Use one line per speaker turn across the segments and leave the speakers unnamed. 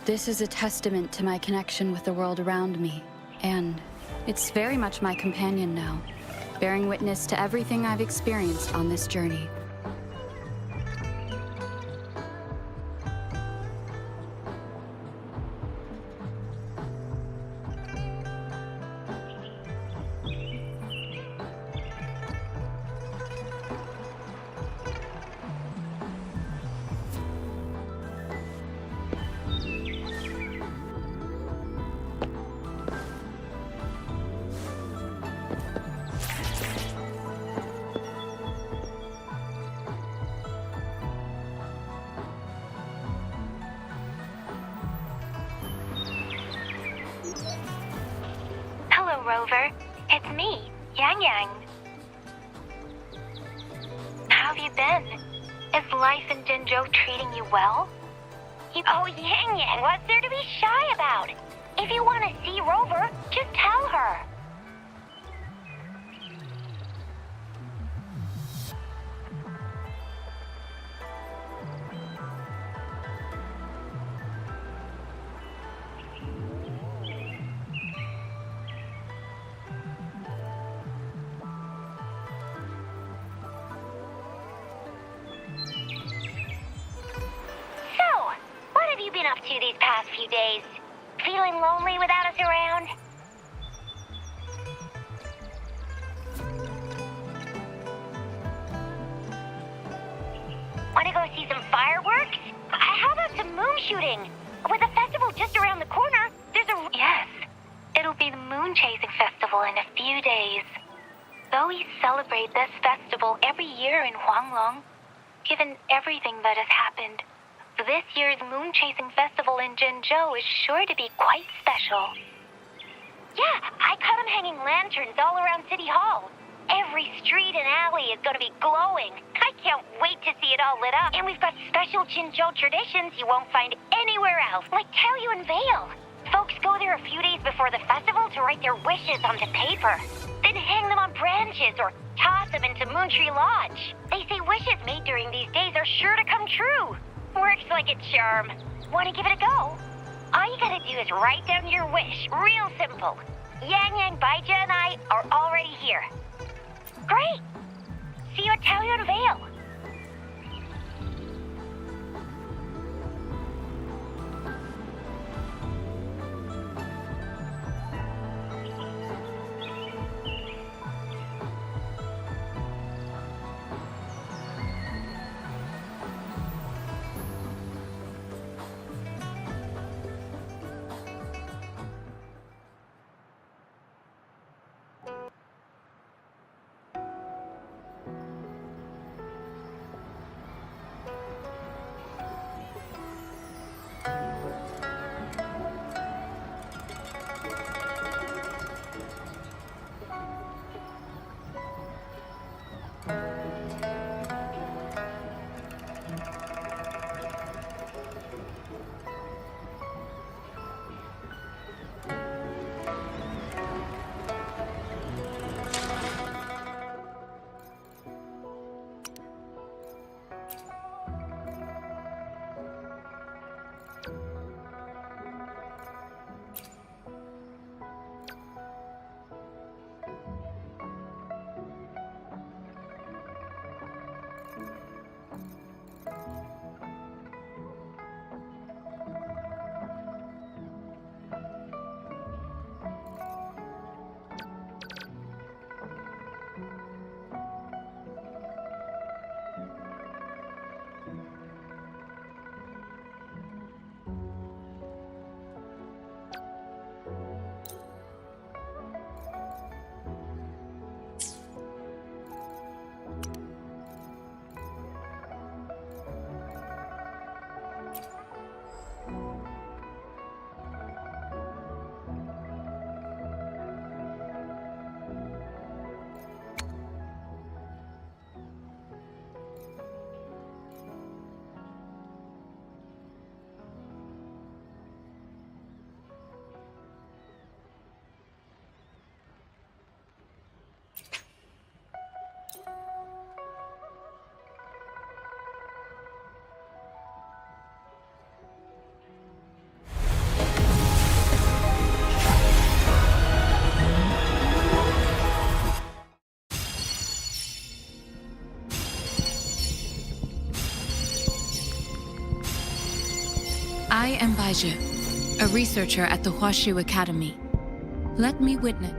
This is a testament to my connection with the world around me, and it's very much my companion now, bearing witness to everything I've experienced on this journey.
Hello, Rover. It's me, Yang Yang. How have you been? Is life in ZheZhi treating you well? Oh, Yang Yang, what's there to be shy about? If you want to see Rover, just tell her. Been up to these past few days? Feeling lonely without us around? Want to go see some fireworks? How about some moon shooting? With the festival just around the corner, there's a... Yes, it'll be the Moon Chasing Festival in a few days. Though we celebrate this festival every year in Huanglong, given everything that has happened, this year's Moon Chasing Festival in ZheZhi is sure to be quite special. Yeah, I caught them hanging lanterns all around City Hall. Every street and alley is going to be glowing. I can't wait to see it all lit up. And we've got special ZheZhi traditions you won't find anywhere else, like Taoyuan Veil. Folks go there a few days before the festival to write their wishes onto paper, then hang them on branches or toss them into Moontree Lodge. They say wishes made during these days are sure to come true. Works like a charm. Want to give it a go? All you gotta do is write down your wish. Real simple. Yang Yang, Baija, and I are already here. Great! See you at Taoyuan Veil.
ZheZhi, a researcher at the Huashu Academy. Let me witness.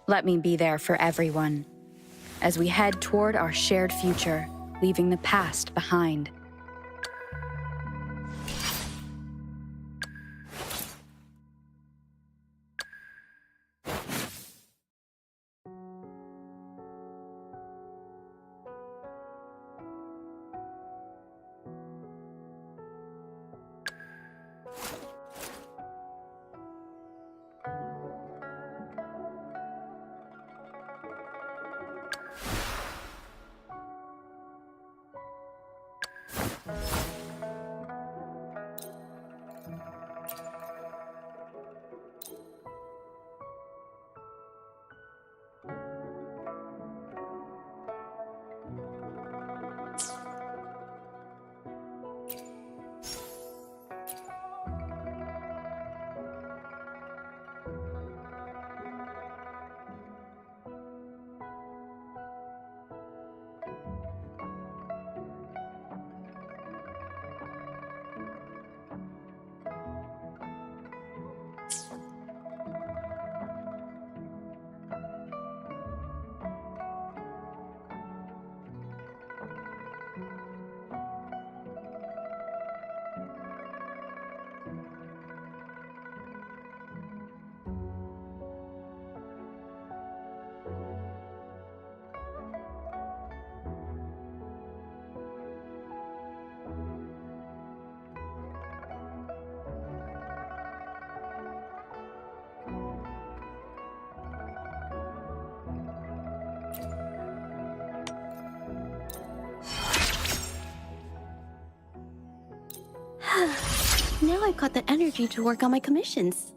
Let me be there for everyone, as we head toward our shared future, leaving the past behind.
Now I've got the energy to work on my commissions.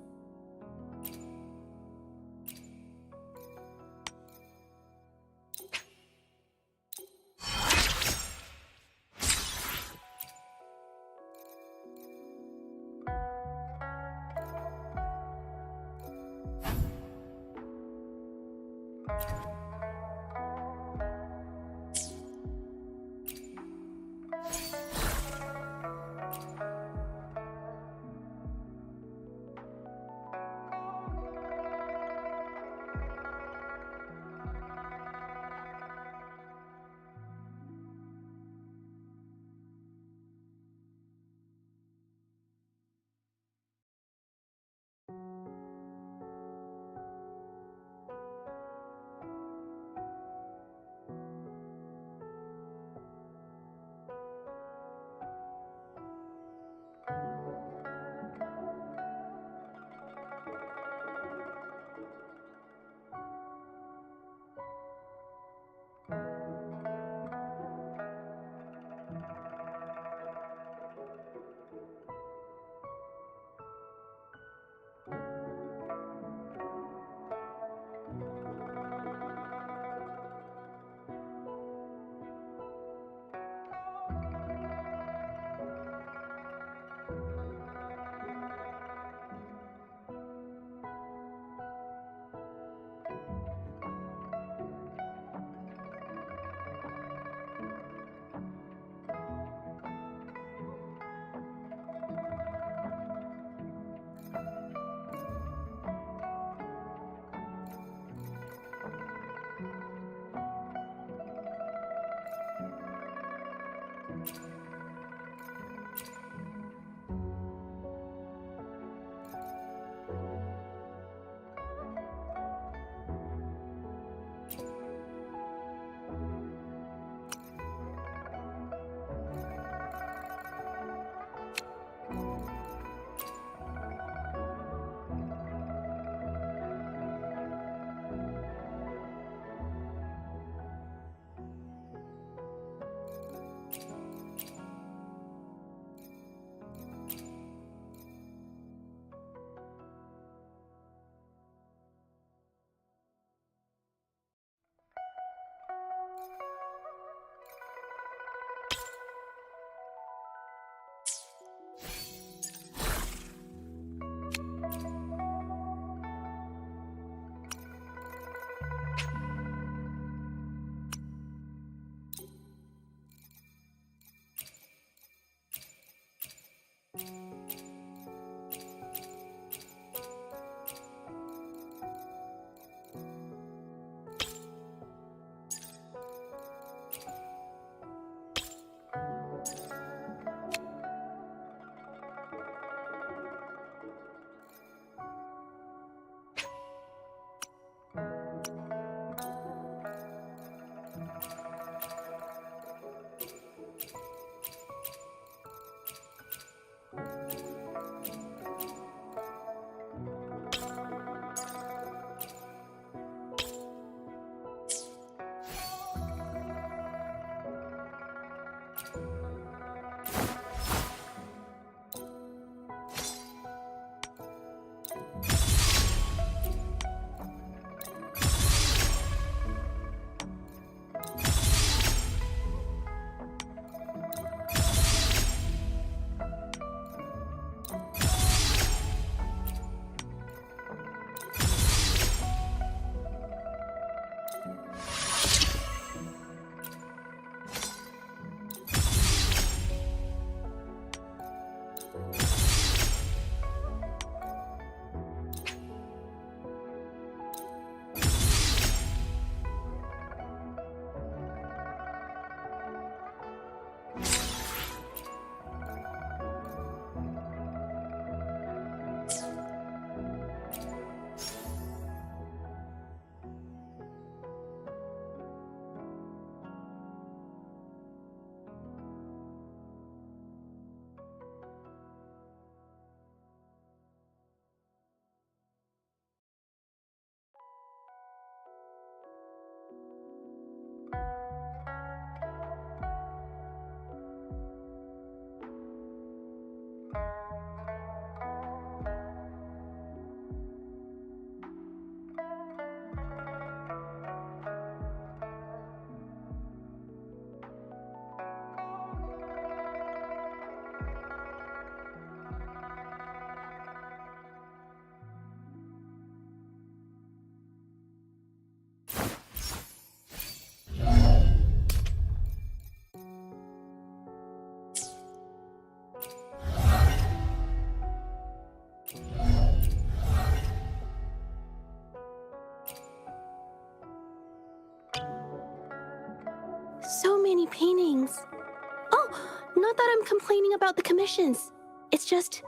not that I'm complaining about the commissions. It's just,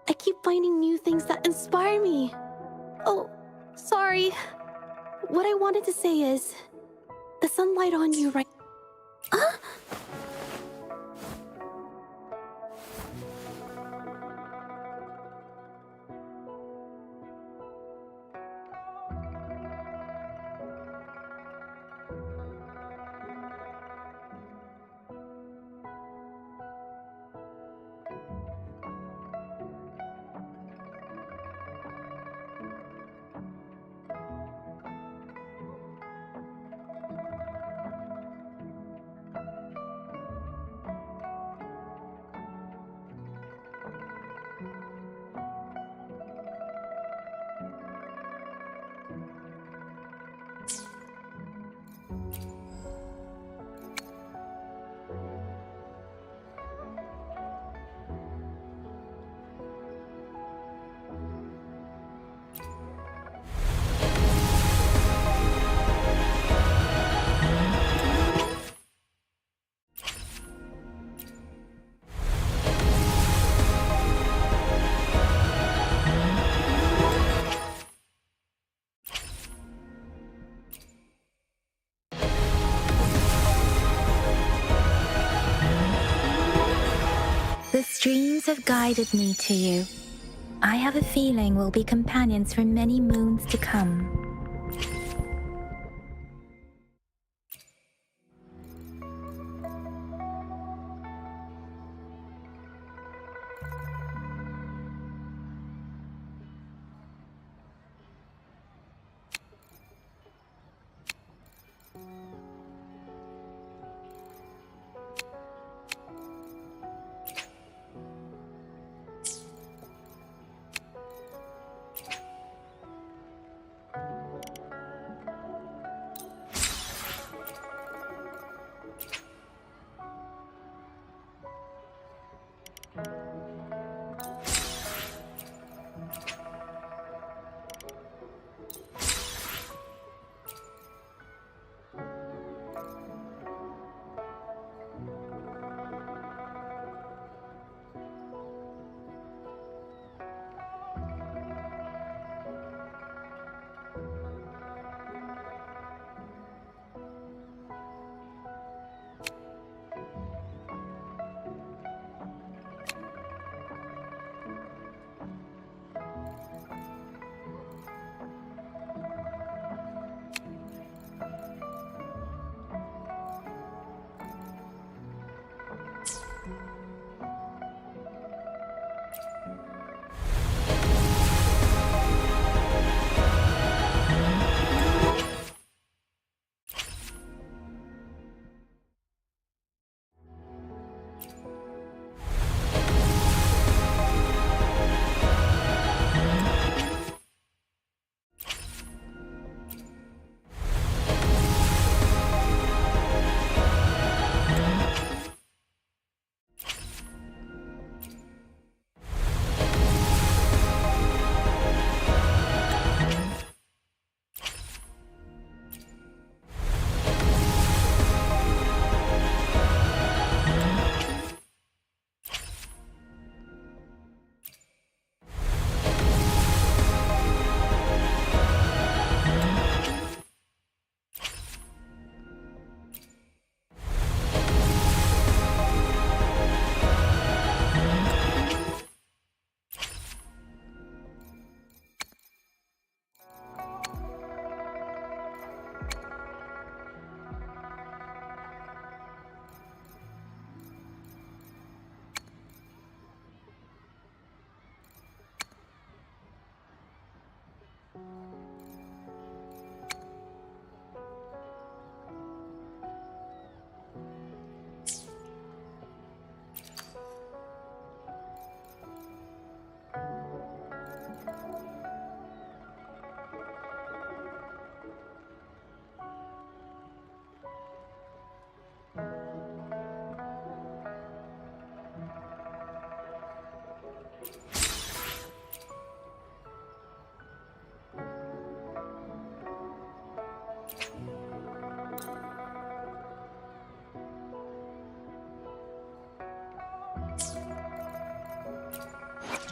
I keep finding new things that inspire me. Oh, sorry. What I wanted to say is, the sunlight on you right... Huh?
The streams have guided me to you. I have a feeling we'll be companions for many moons to come.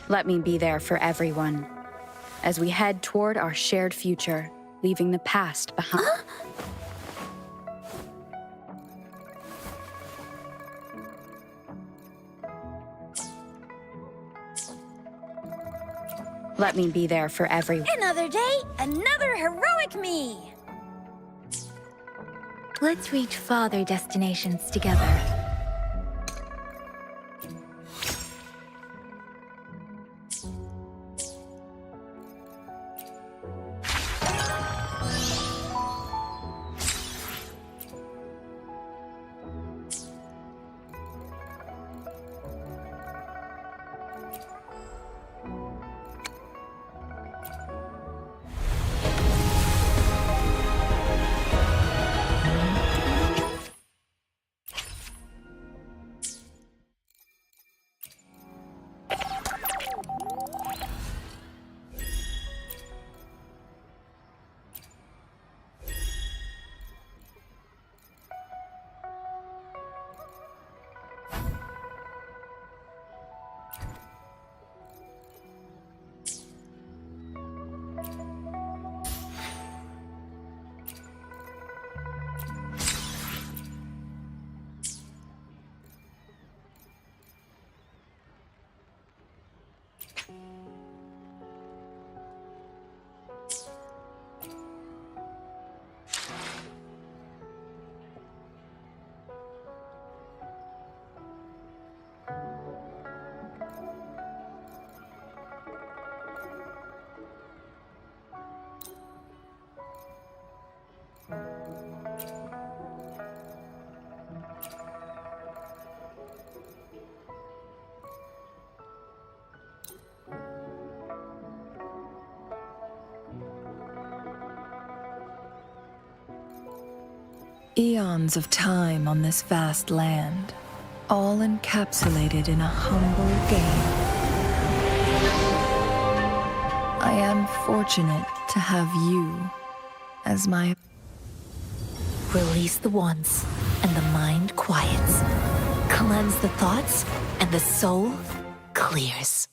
Let me be there for everyone, as we head toward our shared future, leaving the past behind. Let me be there for everyone.
Another day, another heroic me! Let's reach farther destinations together.
Eons of time on this vast land, all encapsulated in a humble game. I am fortunate to have you as my...
Release the wands, and the mind quiets. Cleanse the thoughts, and the soul clears.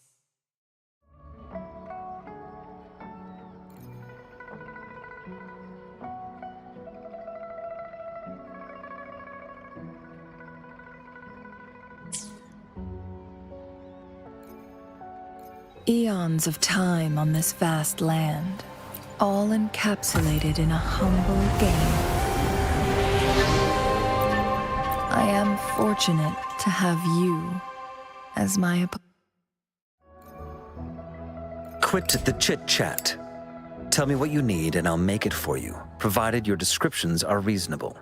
Eons of time on this vast land, all encapsulated in a humble game. I am fortunate to have you as my
Quit the chit-chat. Tell me what you need and I'll make it for you, provided your descriptions are reasonable.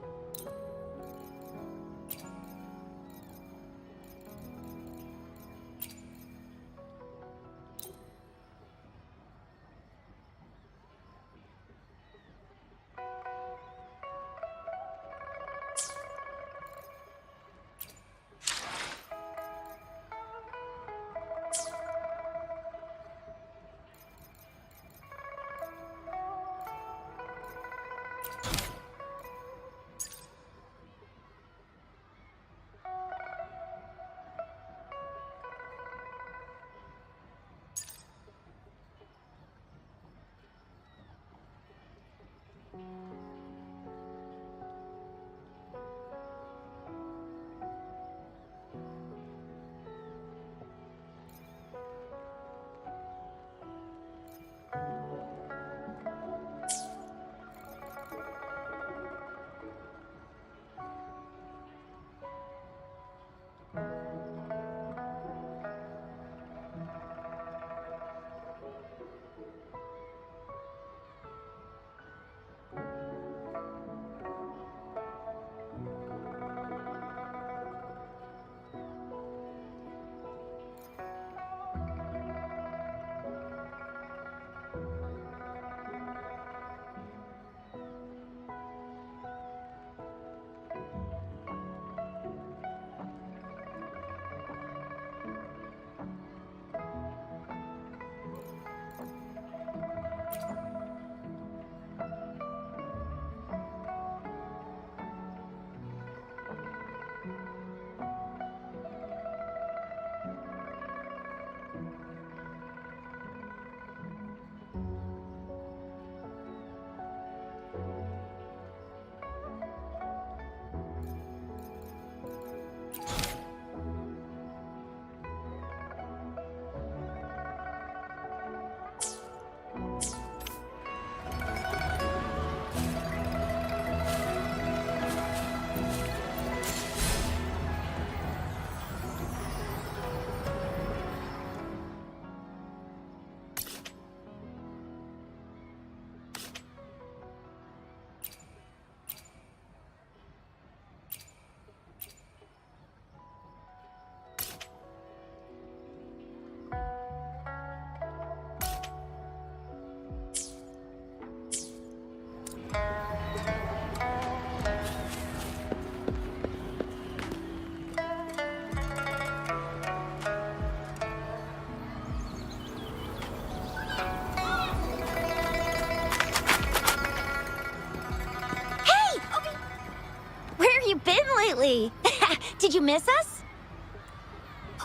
you miss us?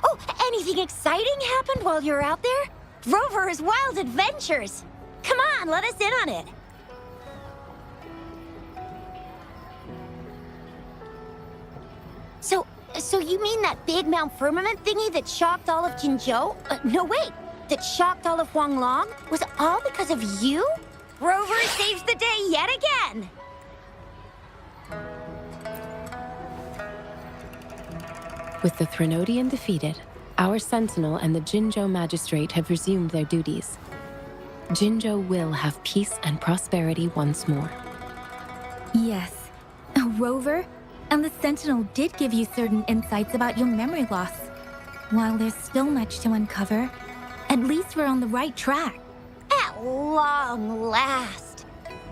Oh, anything exciting happened while you're out there? Rover's wild adventures! Come on, let us in on it. So you mean that big Mount Firmament thingy that shocked all of Jinzhou? No, wait! That shocked all of Huanglong? Was all because of you? Rover saves the day yet again!
With the Threnodian defeated, our Sentinel and the Jinzhou Magistrate have resumed their duties. Jinzhou will have peace and prosperity once more.
Yes. Rover and the Sentinel did give you certain insights about your memory loss. While there's still much to uncover, at least we're on the right track.
At long last!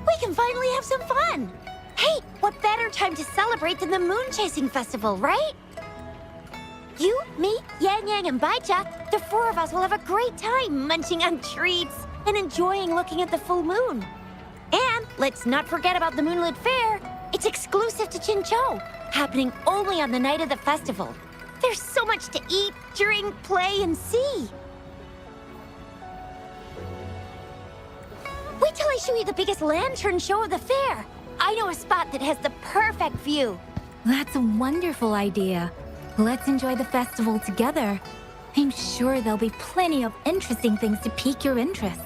We can finally have some fun! Hey, what better time to celebrate than the Moon Chasing Festival, right? You, me, Yang Yang, and Baicha, the four of us will have a great time munching on treats and enjoying looking at the full moon. And let's not forget about the Moonlit Fair. It's exclusive to Jinzhou, happening only on the night of the festival. There's so much to eat, drink, play, and see. Wait till I show you the biggest lantern show of the fair. I know a spot that has the perfect view.
That's a wonderful idea. Let's enjoy the festival together. I'm sure there'll be plenty of interesting things to pique your interest.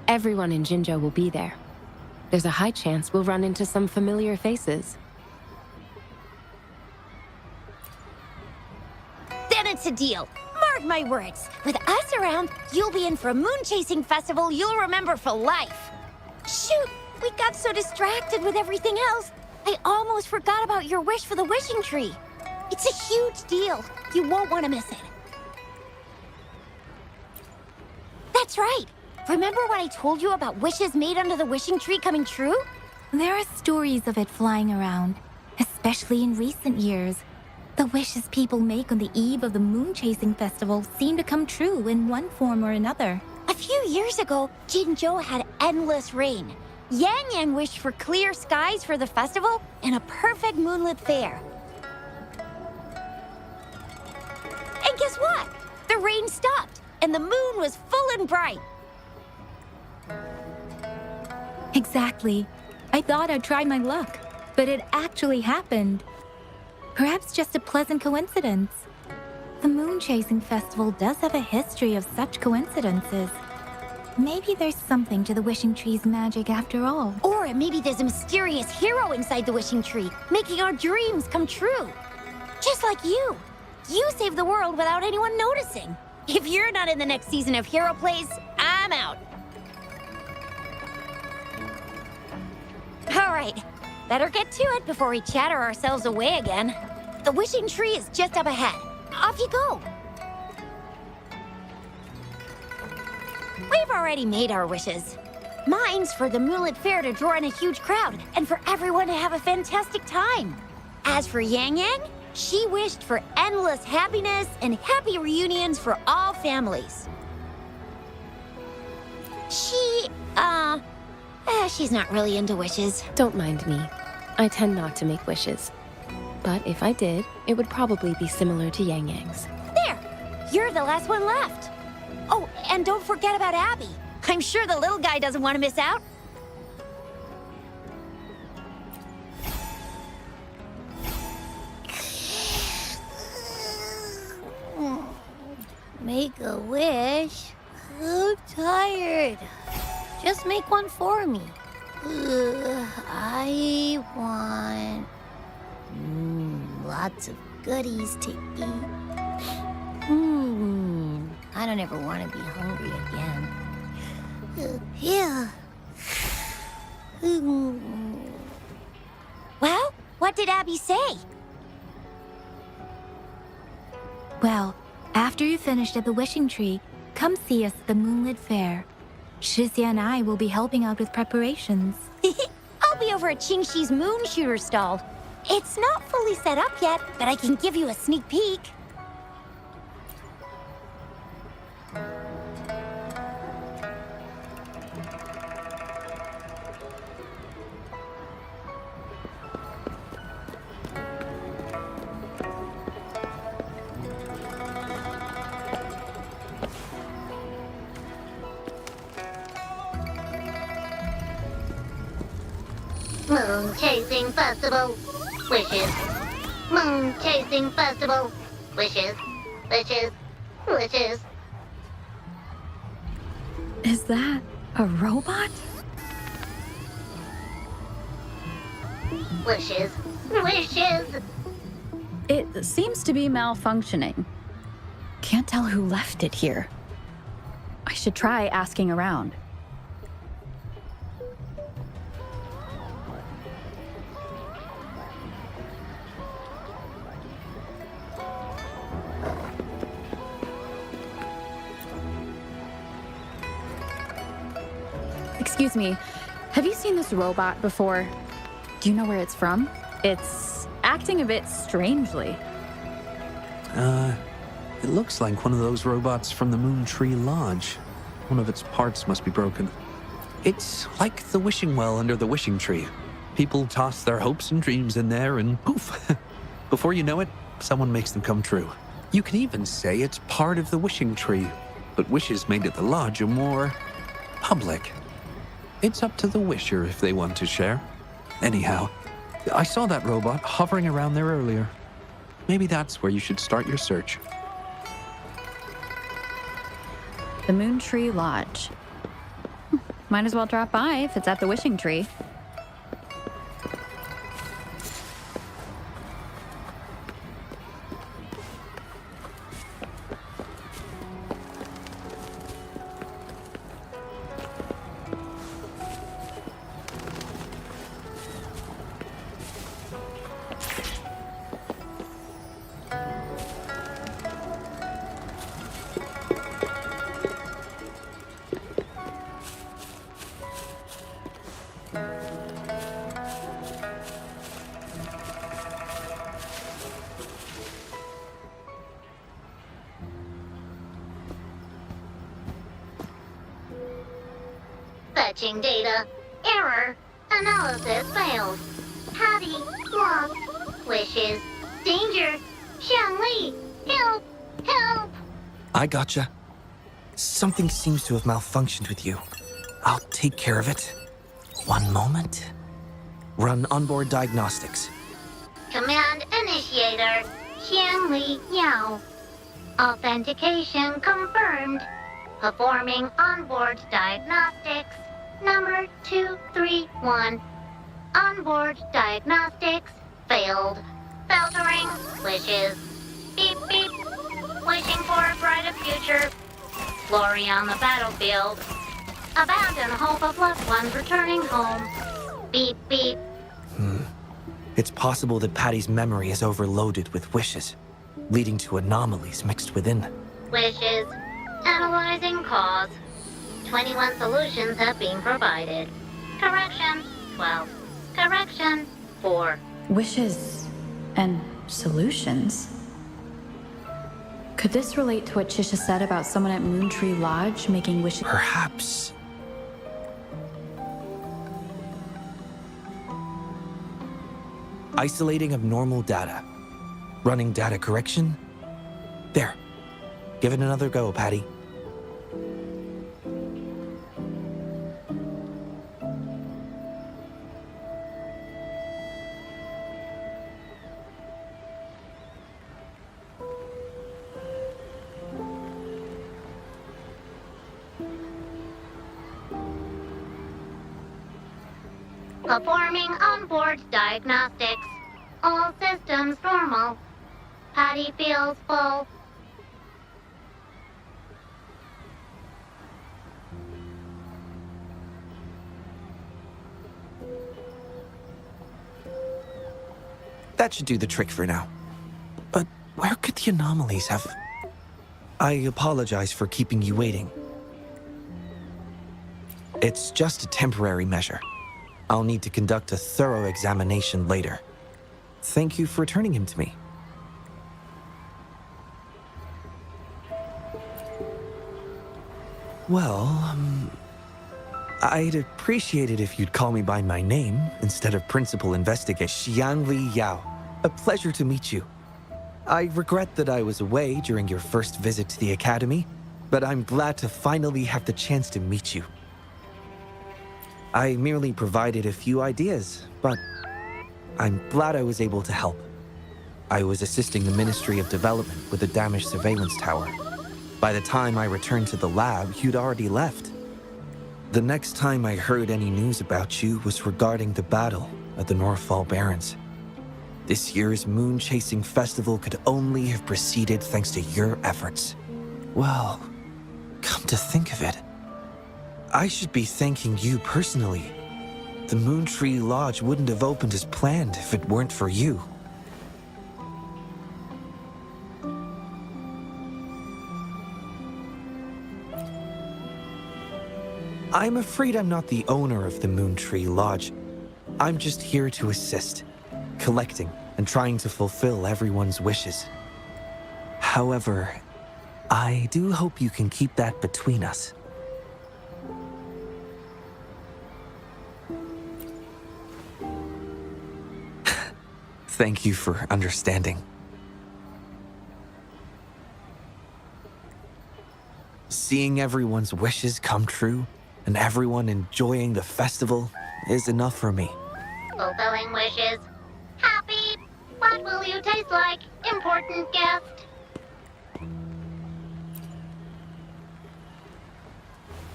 Everyone in Jinzhou will be there. There's a high chance we'll run into some familiar faces.
Then it's a deal. Mark my words. With us around, you'll be in for a moon-chasing festival you'll remember for life. Shoot, we got so distracted with everything else, I almost forgot about your wish for the wishing tree. It's a huge deal. You won't want to miss it. That's right. Remember what I told you about wishes made under the wishing tree coming true?
There are stories of it flying around, especially in recent years. The wishes people make on the eve of the Moon Chasing Festival seem to come true in one form or another.
A few years ago, Jinzhou had endless rain. Yang Yang wished for clear skies for the festival and a perfect moonlit fair. And guess what? The rain stopped, and the moon was full and bright.
Exactly. I thought I'd try my luck, but it actually happened. Perhaps just a pleasant coincidence. The Moon Chasing Festival does have a history of such coincidences. Maybe there's something to the wishing tree's magic after all.
Or maybe there's a mysterious hero inside the wishing tree, making our dreams come true. Just like you. You saved the world without anyone noticing. If you're not in the next season of Hero Plays, I'm out. All right, better get to it before we chatter ourselves away again. The wishing tree is just up ahead. Off you go. We've already made our wishes. Mine's for the Moonlit Fair to draw in a huge crowd and for everyone to have a fantastic time. As for Yang Yang, she wished for endless happiness and happy reunions for all families. She's not really into wishes.
Don't mind me. I tend not to make wishes. But if I did, it would probably be similar to Yang Yang's.
There! You're the last one left. Oh, and don't forget about Abby. I'm sure the little guy doesn't want to miss out.
Make a wish? I'm tired. Just make one for me. I want lots of goodies to eat. I don't ever want to be hungry again. Yeah.
Well, what did Abby say?
Well, after you finished at the wishing tree, come see us at the Moonlit Fair. ZheZhi and I will be helping out with preparations.
I'll be over at Qingxi's moon shooter stall. It's not fully set up yet, but I can give you a sneak peek. Moon Chasing Festival. Wishes. Moon Chasing Festival. Wishes. Wishes. Wishes.
Is that a robot?
Wishes. Wishes.
It seems to be malfunctioning. Can't tell who left it here. I should try asking around. Excuse me, have you seen this robot before? Do you know where it's from? It's acting a bit strangely.
It looks like one of those robots from the Moon Tree Lodge. One of its parts must be broken. It's like the wishing well under the wishing tree. People toss their hopes and dreams in there and poof. Before you know it, someone makes them come true. You can even say it's part of the wishing tree, but wishes made at the lodge are more public. It's up to the wisher if they want to share. Anyhow, I saw that robot hovering around there earlier. Maybe that's where you should start your search.
The Moon Tree Lodge. Might as well drop by if it's at the wishing tree.
Fetching data. Error. Analysis failed. Patty. Lost. Wishes. Danger. Xiangli. Help. Help.
I gotcha. Something seems to have malfunctioned with you. I'll take care of it. One moment. Run onboard diagnostics.
Command initiator. Xiangli Yao. Authentication confirmed. Performing onboard diagnostics. Number 231. Onboard diagnostics failed. Filtering wishes. Beep beep. Wishing for a brighter future. Glory on the battlefield. Abandon hope of loved ones returning home. Beep beep.
It's possible that Patty's memory is overloaded with wishes, leading to anomalies mixed within.
Wishes. Analyzing cause. 21 solutions have been provided. Correction, 12. Correction, 4.
Wishes and solutions? Could this relate to what Chisha said about someone at Moon Tree Lodge making wishes?
Perhaps. Isolating abnormal data. Running data correction. There. Give it another go, Patty.
Performing onboard diagnostics. All systems normal. Patty feels full.
That should do the trick for now. But where could the anomalies have... I apologize for keeping you waiting. It's just a temporary measure. I'll need to conduct a thorough examination later. Thank you for returning him to me. Well, I'd appreciate it if you'd call me by my name instead of Principal Investigator Xiangli Yao. A pleasure to meet you. I regret that I was away during your first visit to the Academy, but I'm glad to finally have the chance to meet you. I merely provided a few ideas, but I'm glad I was able to help. I was assisting the Ministry of Development with the damaged surveillance tower. By the time I returned to the lab, you'd already left. The next time I heard any news about you was regarding the battle at the Northfall Barrens. This year's moon-chasing festival could only have proceeded thanks to your efforts. Well, come to think of it, I should be thanking you personally. The Moontree Lodge wouldn't have opened as planned if it weren't for you. I'm afraid I'm not the owner of the Moontree Lodge. I'm just here to assist, collecting and trying to fulfill everyone's wishes. However, I do hope you can keep that between us. Thank you for understanding. Seeing everyone's wishes come true and everyone enjoying the festival is enough for me.
Fulfilling wishes. Happy. What will you taste like, important guest?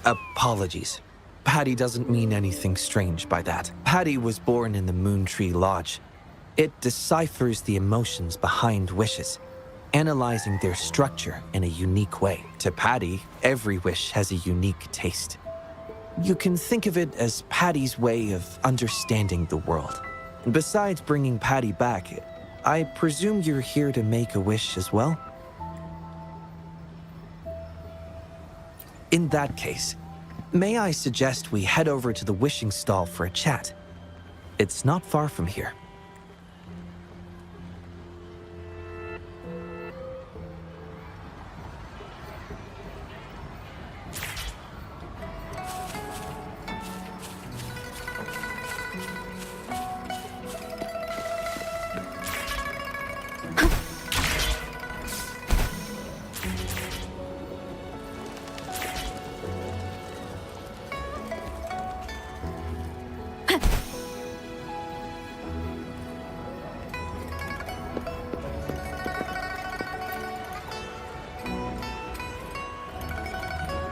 Apologies. Patty doesn't mean anything strange by that. Patty was born in the Moontree Lodge. It deciphers the emotions behind wishes, analyzing their structure in a unique way. To Patty, every wish has a unique taste. You can think of it as Patty's way of understanding the world. Besides bringing Patty back, I presume you're here to make a wish as well? In that case, may I suggest we head over to the wishing stall for a chat? It's not far from here.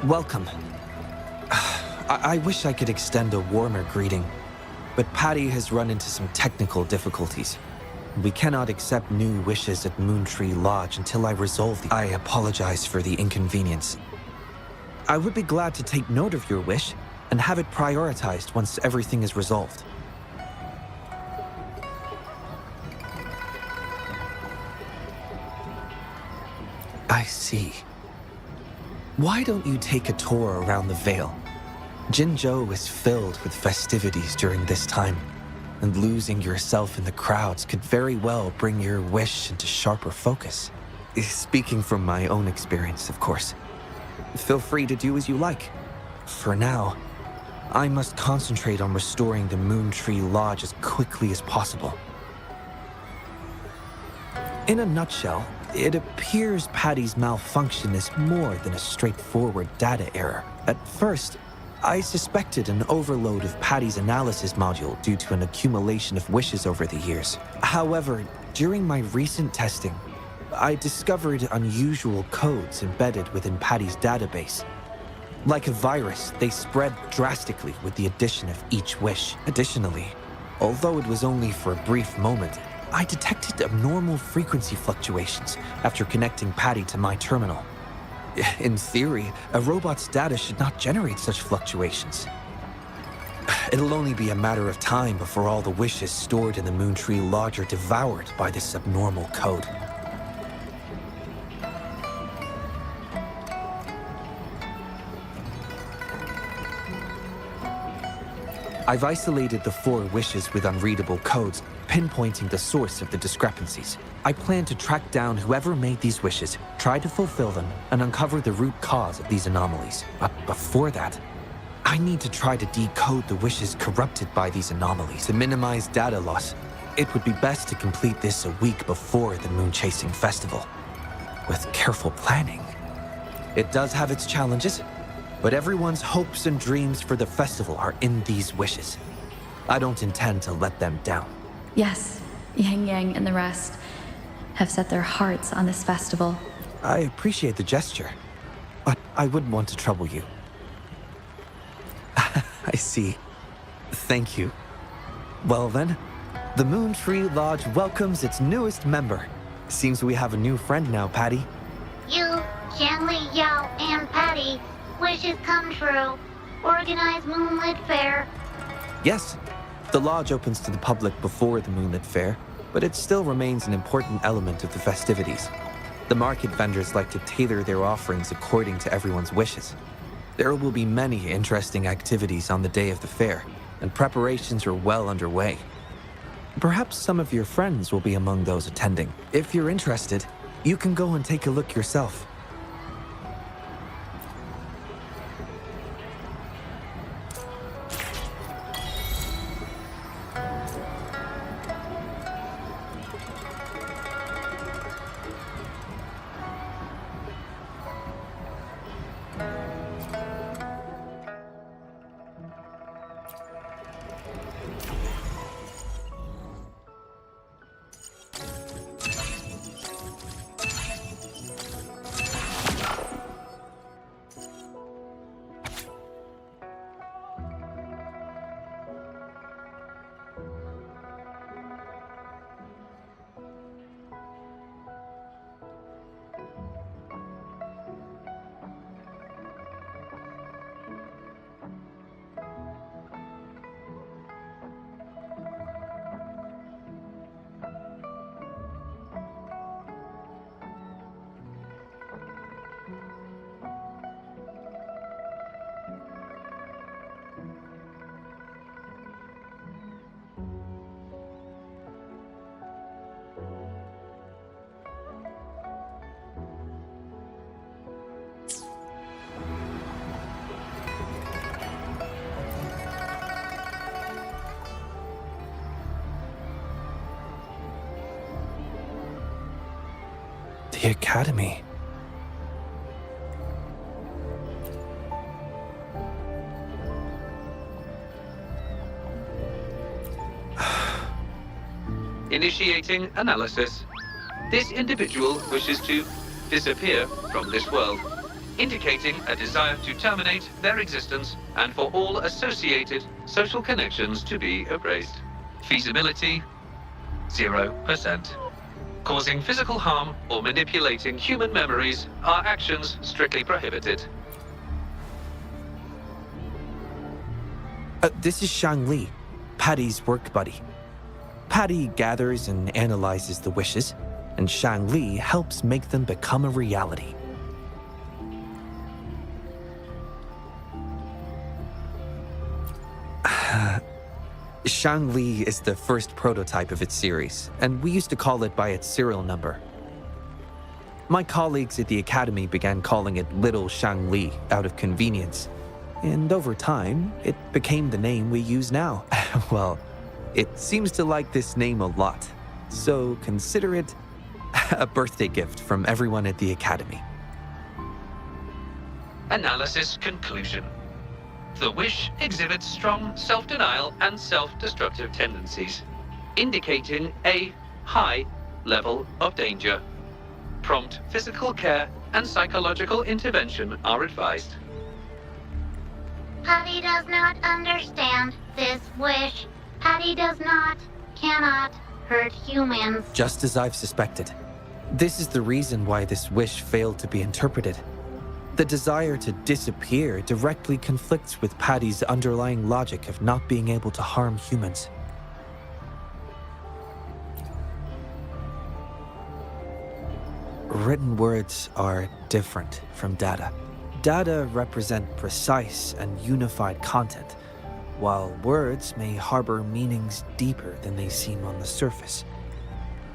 Welcome. I wish I could extend a warmer greeting, but Patty has run into some technical difficulties. We cannot accept new wishes at Moontree Lodge until I resolve the... I apologize for the inconvenience. I would be glad to take note of your wish and have it prioritized once everything is resolved. I see. Why don't you take a tour around the Vale? Jinzhou is filled with festivities during this time, and losing yourself in the crowds could very well bring your wish into sharper focus. Speaking from my own experience, of course. Feel free to do as you like. For now, I must concentrate on restoring the Moontree Lodge as quickly as possible. In a nutshell, it appears Patty's malfunction is more than a straightforward data error. At first, I suspected an overload of Patty's analysis module due to an accumulation of wishes over the years. However, during my recent testing, I discovered unusual codes embedded within Patty's database. Like a virus, they spread drastically with the addition of each wish. Additionally, although it was only for a brief moment, I detected abnormal frequency fluctuations after connecting Patty to my terminal. In theory, a robot's data should not generate such fluctuations. It'll only be a matter of time before all the wishes stored in the Moontree Lodge are devoured by this abnormal code. I've isolated the 4 wishes with unreadable codes, pinpointing the source of the discrepancies. I plan to track down whoever made these wishes, try to fulfill them, and uncover the root cause of these anomalies. But before that, I need to try to decode the wishes corrupted by these anomalies. To minimize data loss, it would be best to complete this a week before the Moon-Chasing Festival. With careful planning, it does have its challenges, but everyone's hopes and dreams for the festival are in these wishes. I don't intend to let them down.
Yes, Yang Yang and the rest have set their hearts on this festival.
I appreciate the gesture, but I wouldn't want to trouble you. I see. Thank you. Well then, the Moon Tree Lodge welcomes its newest member. Seems we have a new friend now, Patty.
You, Xiangli, Yao, and Patty, wishes come true. Organize Moonlit Fair.
Yes, the lodge opens to the public before the Moonlit Fair, but it still remains an important element of the festivities. The market vendors like to tailor their offerings according to everyone's wishes. There will be many interesting activities on the day of the fair, and preparations are well underway. Perhaps some of your friends will be among those attending. If you're interested, you can go and take a look yourself. The Academy.
Initiating analysis. This individual wishes to disappear from this world, indicating a desire to terminate their existence and for all associated social connections to be erased. Feasibility, 0%. Causing physical harm or manipulating human memories are actions strictly prohibited.
This is Xiangli, Patty's work buddy. Patty gathers and analyzes the wishes, and Xiangli helps make them become a reality. Xiangli is the first prototype of its series, and we used to call it by its serial number. My colleagues at the Academy began calling it Little Xiangli out of convenience, and over time, it became the name we use now. Well, it seems to like this name a lot, so consider it a birthday gift from everyone at the Academy.
Analysis conclusion. The wish exhibits strong self-denial and self-destructive tendencies, indicating a high level of danger. Prompt physical care and psychological intervention are advised.
Patty does not understand this wish. Patty does not, cannot hurt humans.
Just as I've suspected. This is the reason why this wish failed to be interpreted. The desire to disappear directly conflicts with Patty's underlying logic of not being able to harm humans. Written words are different from data. Data represent precise and unified content, while words may harbor meanings deeper than they seem on the surface.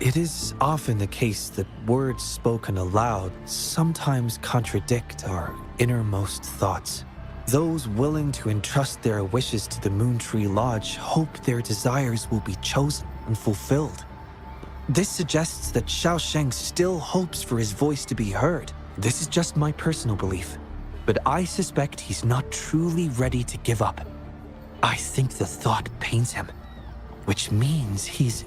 It is often the case that words spoken aloud sometimes contradict our innermost thoughts. Those willing to entrust their wishes to the Moon Tree Lodge hope their desires will be chosen and fulfilled. This suggests that Xiaosheng still hopes for his voice to be heard. This is just my personal belief. but I suspect he's not truly ready to give up. I think the thought pains him, which means he's...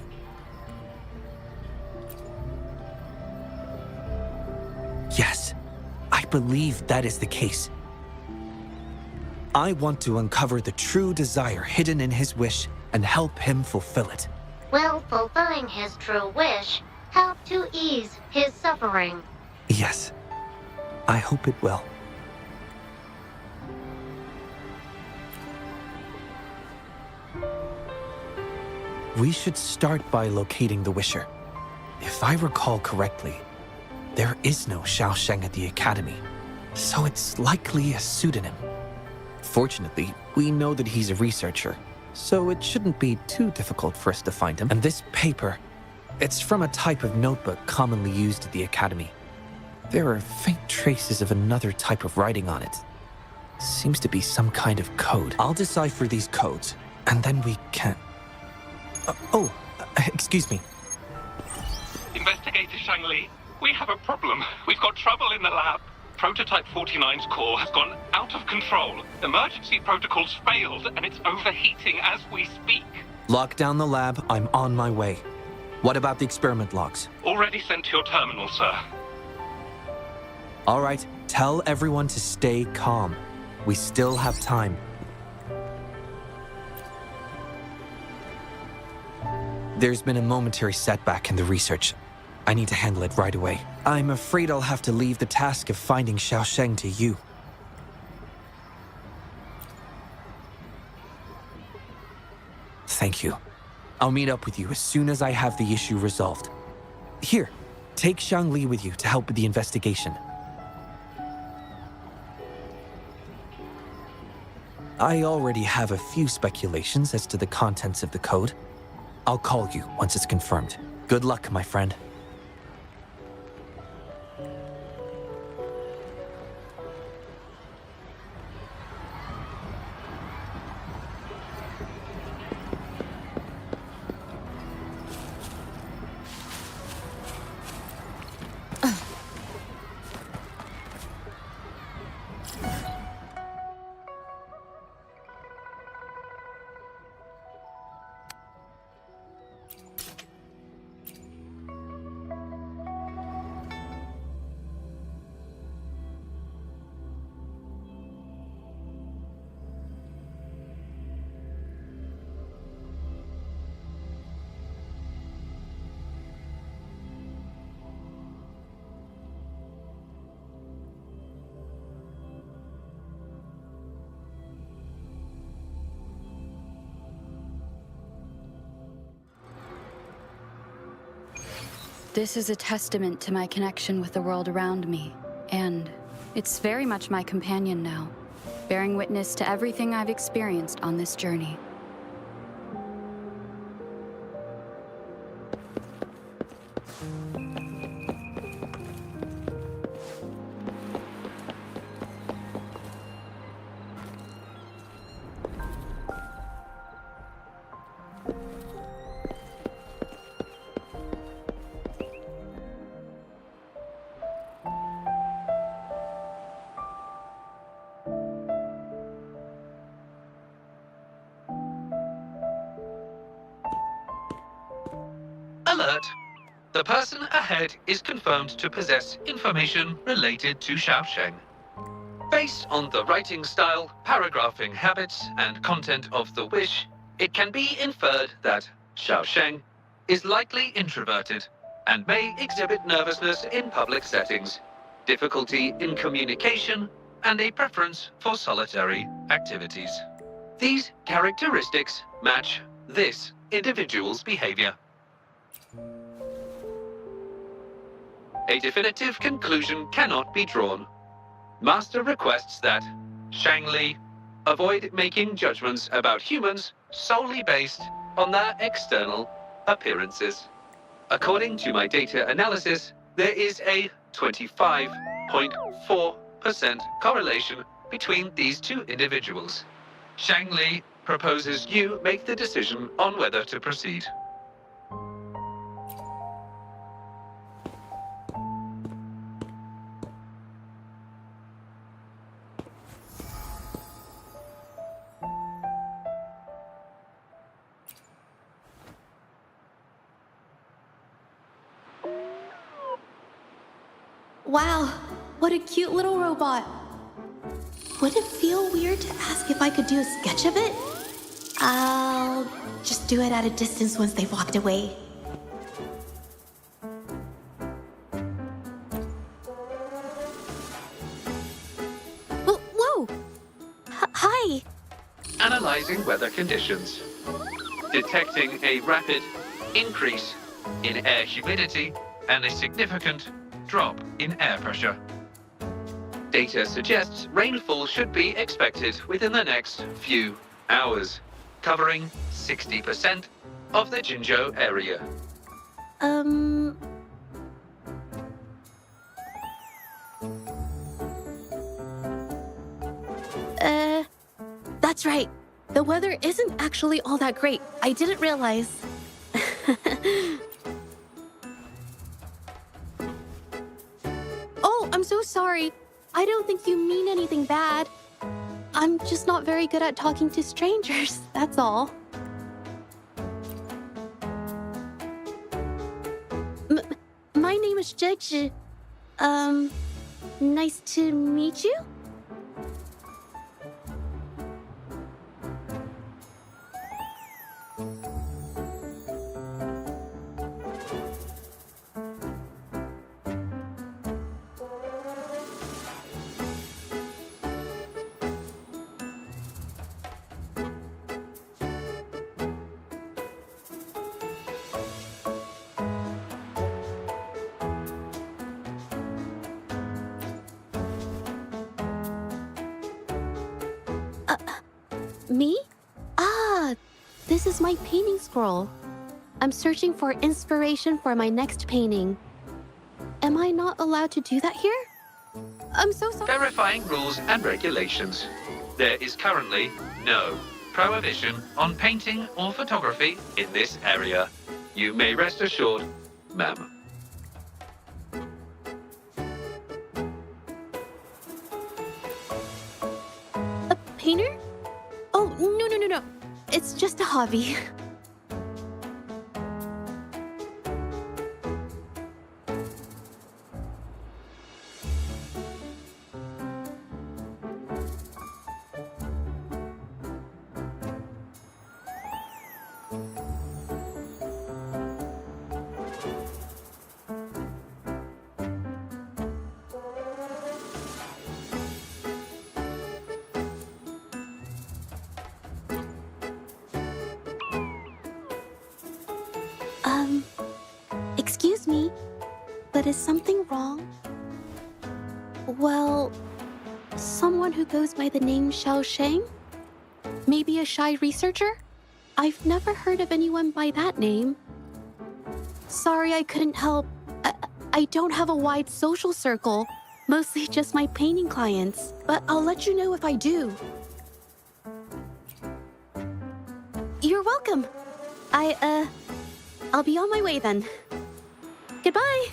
Yes, I believe that is the case. I want to uncover the true desire hidden in his wish and help him fulfill it.
Will fulfilling his true wish help to ease his suffering?
Yes, I hope it will. We should start by locating the Wisher. If I recall correctly, there is no Xiaosheng at the Academy, so it's likely a pseudonym. Fortunately, we know that he's a researcher, so it shouldn't be too difficult for us to find him. And this paper, it's from a type of notebook commonly used at the Academy. There are faint traces of another type of writing on it. Seems to be some kind of code. I'll decipher these codes, and then we can... excuse me.
Investigator Shangli, we have a problem. We've got trouble in the lab. Prototype 49's core has gone out of control. Emergency protocols failed, and it's overheating as we speak.
Lock down the lab. I'm on my way. What about the experiment logs?
Already sent to your terminal, sir.
All right, tell everyone to stay calm. We still have time. There's been a momentary setback in the research. I need to handle it right away. I'm afraid I'll have to leave the task of finding Xiaosheng to you. Thank you. I'll meet up with you as soon as I have the issue resolved. Here, take Shangli with you to help with the investigation. I already have a few speculations as to the contents of the code. I'll call you once it's confirmed. Good luck, my friend.
This is a testament to my connection with the world around me, and it's very much my companion now, bearing witness to everything I've experienced on this journey.
Alert! The person ahead is confirmed to possess information related to Xiaosheng. Based on the writing style, paragraphing habits, and content of the wish, it can be inferred that Xiaosheng is likely introverted and may exhibit nervousness in public settings, difficulty in communication, and a preference for solitary activities. These characteristics match this individual's behavior. A definitive conclusion cannot be drawn. Master requests that Shangli avoid making judgments about humans solely based on their external appearances. According to my data analysis, there is a 25.4% correlation between these two individuals. Shangli proposes you make the decision on whether to proceed.
Wow, what a cute little robot. Would it feel weird to ask if I could do a sketch of it? I'll just do it at a distance once they've walked away. Whoa! Hi!
Analyzing weather conditions. Detecting a rapid increase in air humidity and a significant drop in air pressure. Data suggests rainfall should be expected within the next few hours, covering 60% of the Jinzhou area.
That's right. The weather isn't actually all that great. I didn't realize. Oh, I'm so sorry. I don't think you mean anything bad. I'm just not very good at talking to strangers, that's all. My name is ZheZhi. Nice to meet you? Me? Ah, this is my painting scroll. I'm searching for inspiration for my next painting. Am I not allowed to do that here? I'm so sorry.
Verifying rules and regulations. There is currently no prohibition on painting or photography in this area. You may rest assured, ma'am.
A painter? Oh, no. It's just a hobby. Excuse me, but is something wrong? Well, someone who goes by the name Xiao Sheng? Maybe a shy researcher? I've never heard of anyone by that name. Sorry I couldn't help. I don't have a wide social circle, mostly just my painting clients, but I'll let you know if I do. You're welcome. I'll be on my way then. Goodbye!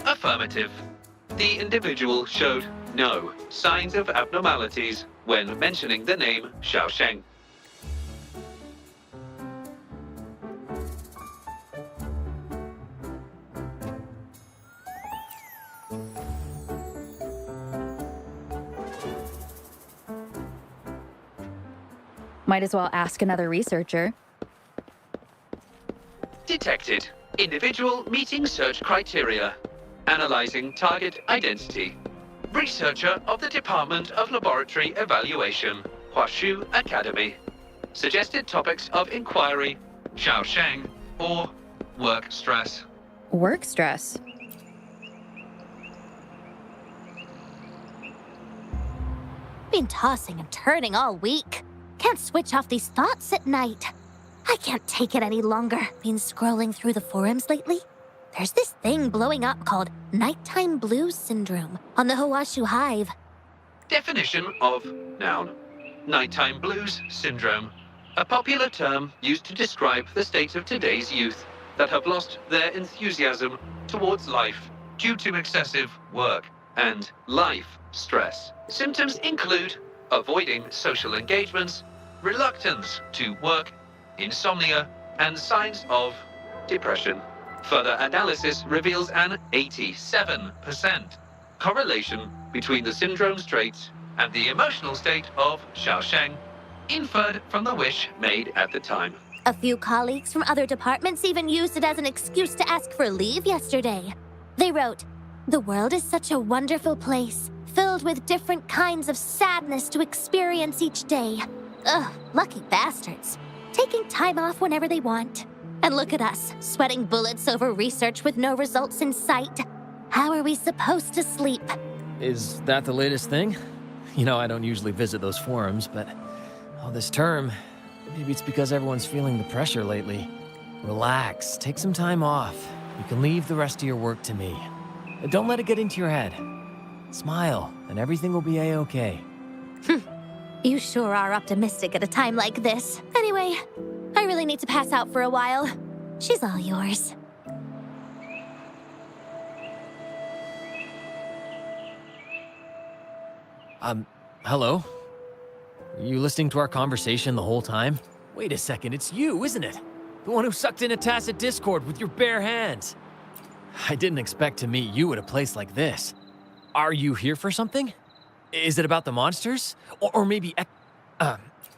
Affirmative. The individual showed no signs of abnormalities when mentioning the name Xiao Sheng.
Might as well ask another researcher.
Detected. Individual meeting search criteria. Analyzing target identity. Researcher of the Department of Laboratory Evaluation, Huashu Academy. Suggested topics of inquiry, Xiao Sheng, or work stress.
Work stress?
Been tossing and turning all week. Can't switch off these thoughts at night. I can't take it any longer. Been scrolling through the forums lately. There's this thing blowing up called nighttime blues syndrome on the Hawashu Hive.
Definition of noun. Nighttime blues syndrome. A popular term used to describe the state of today's youth that have lost their enthusiasm towards life due to excessive work and life stress. Symptoms include avoiding social engagements, reluctance to work, insomnia, and signs of depression. Further analysis reveals an 87% correlation between the syndrome's traits and the emotional state of Xiaosheng, inferred from the wish made at the time.
A few colleagues from other departments even used it as an excuse to ask for leave yesterday. They wrote, "The world is such a wonderful place, filled with different kinds of sadness to experience each day. Ugh, lucky bastards. Taking time off whenever they want. And look at us, sweating bullets over research with no results in sight. How are we supposed to sleep?"
Is that the latest thing? You know, I don't usually visit those forums, but this term, maybe it's because everyone's feeling the pressure lately. Relax, take some time off. You can leave the rest of your work to me. And don't let it get into your head. Smile, and everything will be a-okay.
You sure are optimistic at a time like this. Anyway, I really need to pass out for a while. She's all yours.
Hello? You listening to our conversation the whole time? Wait a second, it's you, isn't it? The one who sucked in a tacit discord with your bare hands. I didn't expect to meet you at a place like this. Are you here for something? Is it about the monsters? Or maybe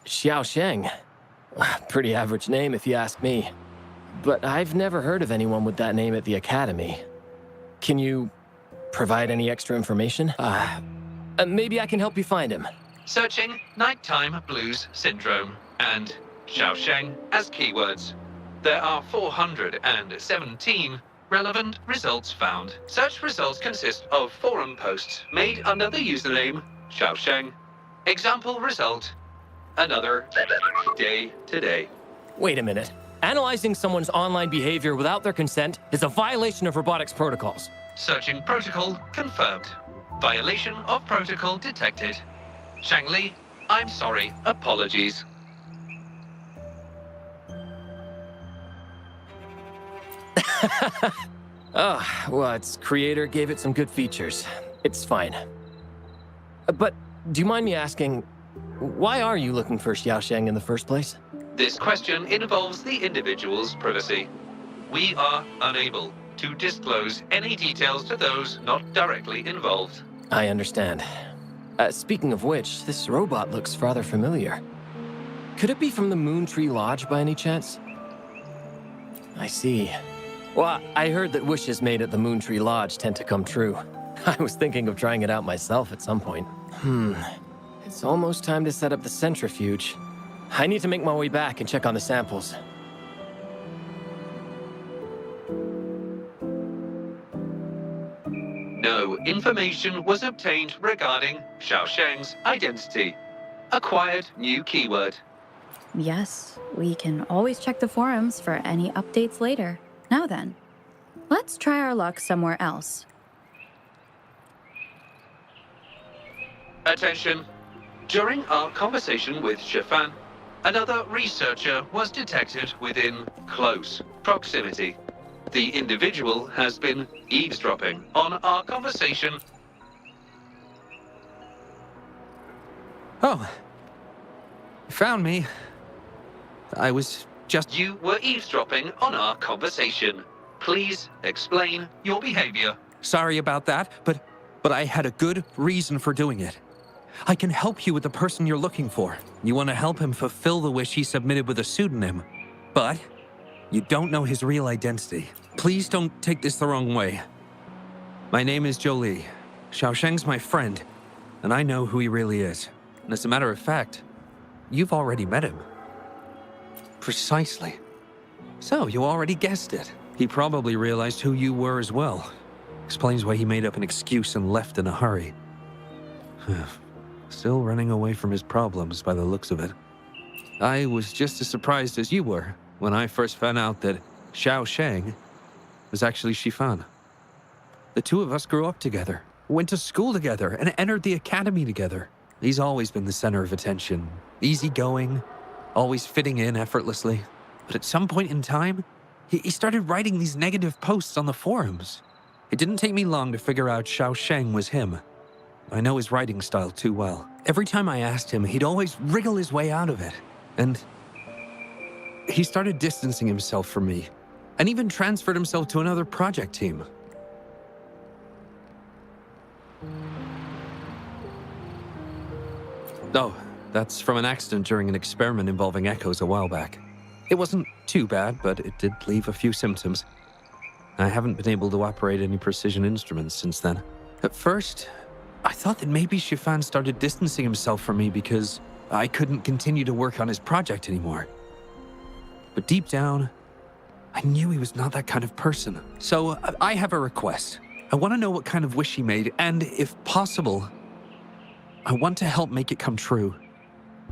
Xiaosheng. Pretty average name if you ask me. But I've never heard of anyone with that name at the Academy. Can you provide any extra information? Maybe I can help you find him.
Searching nighttime blues syndrome and Xiaosheng as keywords. There are 417 relevant results found. Such results consist of forum posts made under the username Xiaosheng. Example result, another day today.
Wait a minute. Analyzing someone's online behavior without their consent is a violation of robotics protocols.
Searching protocol confirmed. Violation of protocol detected. Shangli, I'm sorry. Apologies.
Well, its creator gave it some good features. It's fine. But do you mind me asking, why are you looking for Xiaosheng in the first place?
This question involves the individual's privacy. We are unable to disclose any details to those not directly involved.
I understand. Speaking of which, this robot looks rather familiar. Could it be from the Moon Tree Lodge by any chance? I see. Well, I heard that wishes made at the Moon Tree Lodge tend to come true. I was thinking of trying it out myself at some point. It's almost time to set up the centrifuge. I need to make my way back and check on the samples.
No information was obtained regarding Xiaosheng's identity. Acquired new keyword.
Yes, we can always check the forums for any updates later. Now then, let's try our luck somewhere else.
Attention. During our conversation with Shifan, another researcher was detected within close proximity. The individual has been eavesdropping on our conversation.
Oh. You found me. I was just...
You were eavesdropping on our conversation. Please explain your behavior.
Sorry about that, but I had a good reason for doing it. I can help you with the person you're looking for. You want to help him fulfill the wish he submitted with a pseudonym. But you don't know his real identity. Please don't take this the wrong way. My name is ZheZhi. Xiaosheng's my friend, and I know who he really is. And as a matter of fact, you've already met him. Precisely. So, you already guessed it. He probably realized who you were as well. Explains why he made up an excuse and left in a hurry. Still running away from his problems by the looks of it. I was just as surprised as you were when I first found out that Xiao Shang was actually Shifan. The two of us grew up together, went to school together, and entered the academy together. He's always been the center of attention, easygoing, always fitting in effortlessly. But at some point in time, he started writing these negative posts on the forums. It didn't take me long to figure out Xiao Shang was him. I know his writing style too well. Every time I asked him, he'd always wriggle his way out of it. And he started distancing himself from me, and even transferred himself to another project team. Oh, that's from an accident during an experiment involving echoes a while back. It wasn't too bad, but it did leave a few symptoms. I haven't been able to operate any precision instruments since then. At first, I thought that maybe Shifan started distancing himself from me because I couldn't continue to work on his project anymore. But deep down, I knew he was not that kind of person. So I have a request. I want to know what kind of wish he made, and if possible, I want to help make it come true.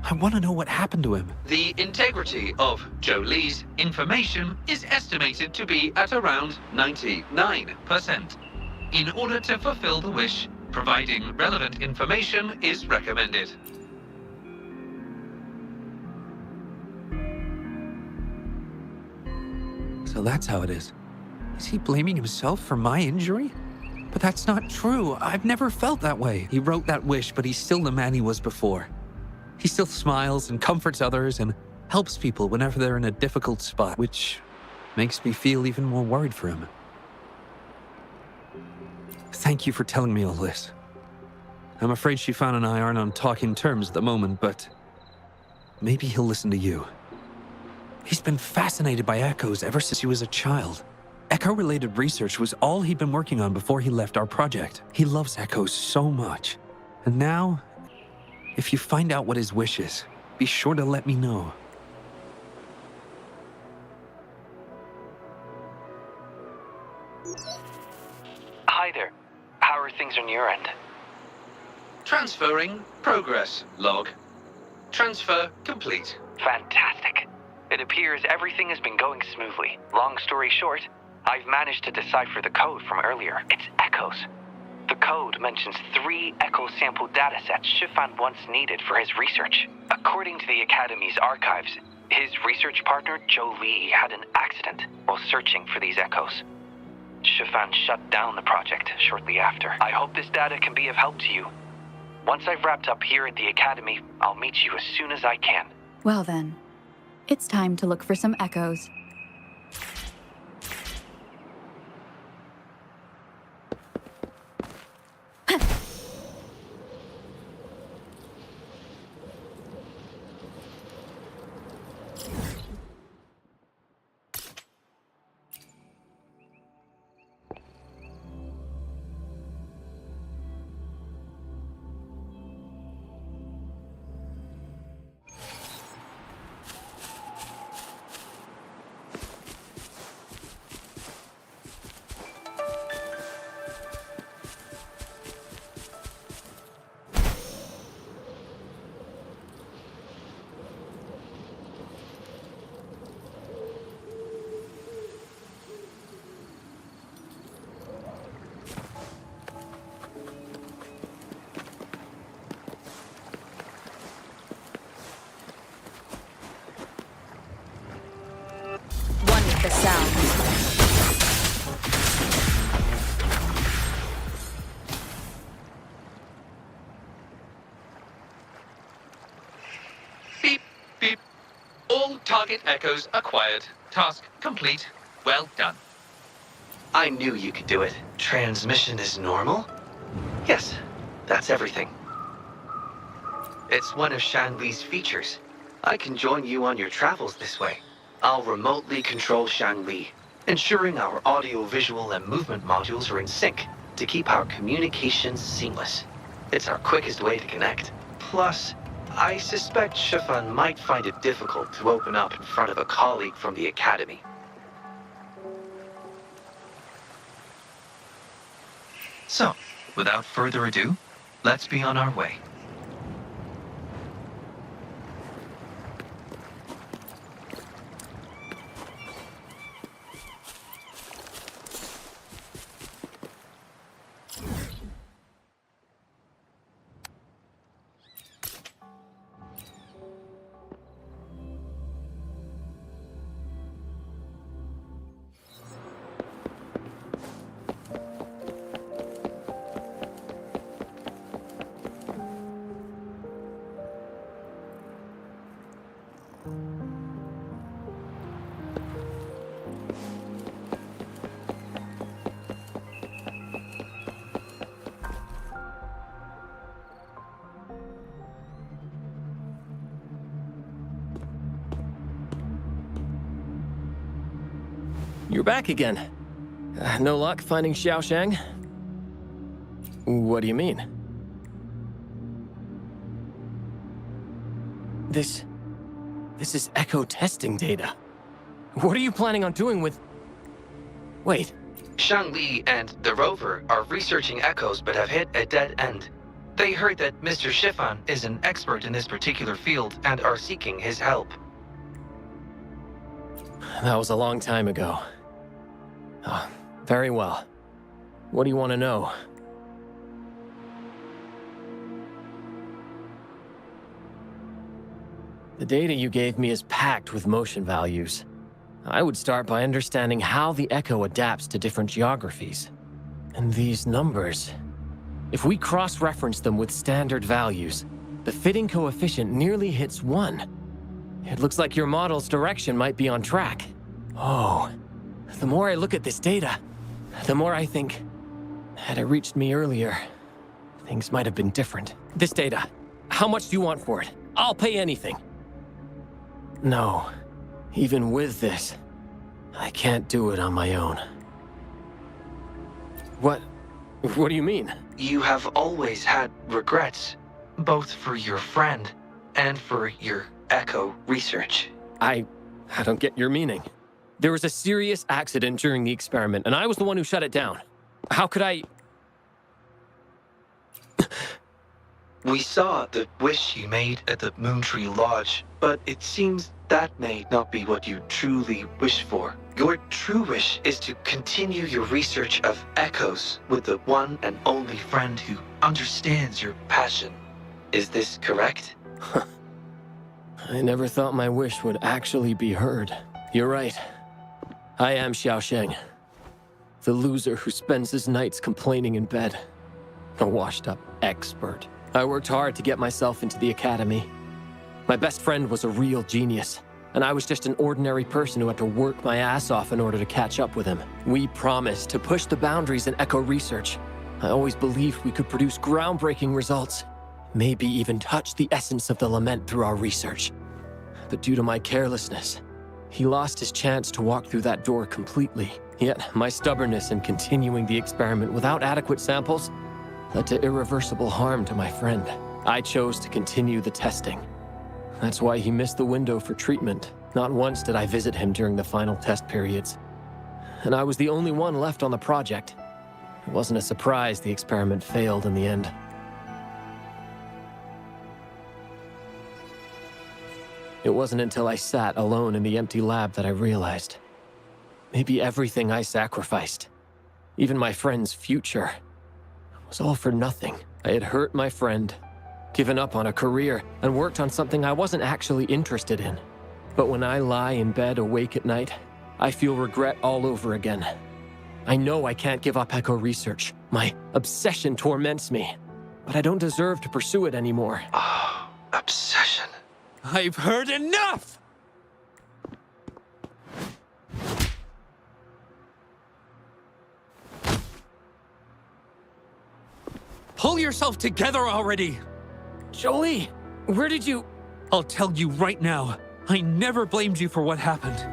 I want to know what happened to him.
The integrity of Zhou Li's information is estimated to be at around 99%. In order to fulfill the wish, providing relevant information is recommended.
So that's how it is. Is he blaming himself for my injury? But that's not true. I've never felt that way. He wrote that wish, but he's still the man he was before. He still smiles and comforts others and helps people whenever they're in a difficult spot, which makes me feel even more worried for him. Thank you for telling me all this. I'm afraid Shifan and I aren't on talking terms at the moment, but maybe he'll listen to you. He's been fascinated by echoes ever since he was a child. Echo-related research was all he'd been working on before he left our project. He loves echoes so much. And now, if you find out what his wish is, be sure to let me know.
Hi there. How are things on your end?
Transferring progress log. Transfer complete.
Fantastic. It appears everything has been going smoothly. Long story short, I've managed to decipher the code from earlier. It's echoes. The code mentions 3 echo sample datasets Shifan once needed for his research. According to the Academy's archives, his research partner, Zhou Li, had an accident while searching for these echoes. Shifan shut down the project shortly after. I hope this data can be of help to you. Once I've wrapped up here at the Academy, I'll meet you as soon as I can.
Well then, it's time to look for some echoes. The sound.
Beep, beep. All target echoes acquired. Task complete. Well done.
I knew you could do it. Transmission is normal? Yes, that's everything. It's one of Shanli's features. I can join you on your travels this way. I'll remotely control Shanli, ensuring our audio, visual, and movement modules are in sync to keep our communications seamless. It's our quickest way to connect. Plus, I suspect Shifan might find it difficult to open up in front of a colleague from the Academy.
So, without further ado, let's be on our way.
You're back again. No luck finding Xiaoshang? What do you mean? This is echo testing data. What are you planning on doing with... Wait.
Shang Li and the rover are researching echoes but have hit a dead end. They heard that Mr. Shifan is an expert in this particular field and are seeking his help.
That was a long time ago. Oh, very well. What do you want to know? The data you gave me is packed with motion values. I would start by understanding how the echo adapts to different geographies. And these numbers... If we cross-reference them with standard values, the fitting coefficient nearly hits 1. It looks like your model's direction might be on track. Oh, the more I look at this data, the more I think, had it reached me earlier, things might have been different. This data, how much do you want for it? I'll pay anything. No, even with this, I can't do it on my own. What do you mean?
You have always had regrets, both for your friend and for your echo research.
I don't get your meaning. There was a serious accident during the experiment, and I was the one who shut it down. How could I...
We saw the wish you made at the Moontree Lodge, but it seems that may not be what you truly wish for. Your true wish is to continue your research of echoes with the one and only friend who understands your passion. Is this correct?
I never thought my wish would actually be heard. You're right. I am Xiaosheng, the loser who spends his nights complaining in bed. A washed-up expert. I worked hard to get myself into the academy. My best friend was a real genius, and I was just an ordinary person who had to work my ass off in order to catch up with him. We promised to push the boundaries in echo research. I always believed we could produce groundbreaking results, maybe even touch the essence of the lament through our research. But due to my carelessness, he lost his chance to walk through that door completely. Yet my stubbornness in continuing the experiment without adequate samples led to irreversible harm to my friend. I chose to continue the testing. That's why he missed the window for treatment. Not once did I visit him during the final test periods. And I was the only one left on the project. It wasn't a surprise the experiment failed in the end. It wasn't until I sat alone in the empty lab that I realized. Maybe everything I sacrificed, even my friend's future, was all for nothing. I had hurt my friend, given up on a career, and worked on something I wasn't actually interested in. But when I lie in bed awake at night, I feel regret all over again. I know I can't give up echo research. My obsession torments me, but I don't deserve to pursue it anymore.
Oh, obsession.
I've heard enough! Pull yourself together already!
Jolie, where did you...
I'll tell you right now, I never blamed you for what happened.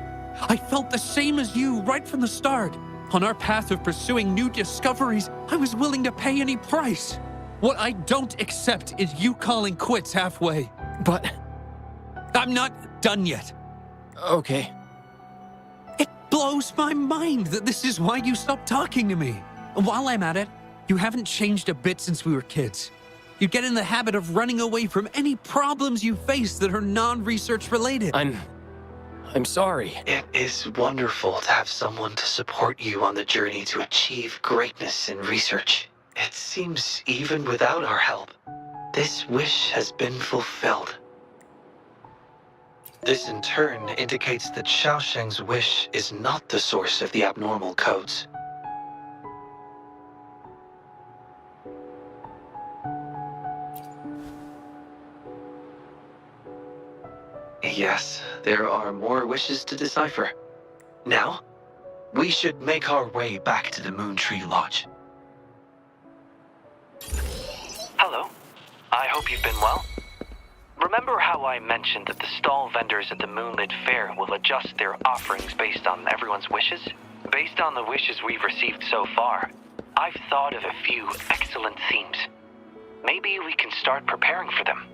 I felt the same as you right from the start. On our path of pursuing new discoveries, I was willing to pay any price. What I don't accept is you calling quits halfway.
But...
I'm not done yet.
Okay.
It blows my mind that this is why you stopped talking to me. While I'm at it, you haven't changed a bit since we were kids. You get in the habit of running away from any problems you face that are non-research related.
I'm sorry.
It is wonderful to have someone to support you on the journey to achieve greatness in research. It seems even without our help, this wish has been fulfilled. This in turn indicates that Xiaosheng's wish is not the source of the abnormal codes. Yes, there are more wishes to decipher. Now, we should make our way back to the Moontree Lodge. Hello. I hope you've been well. Remember how I mentioned that the stall vendors at the Moonlit Fair will adjust their offerings based on everyone's wishes? Based on the wishes we've received so far, I've thought of a few excellent themes. Maybe we can start preparing for them.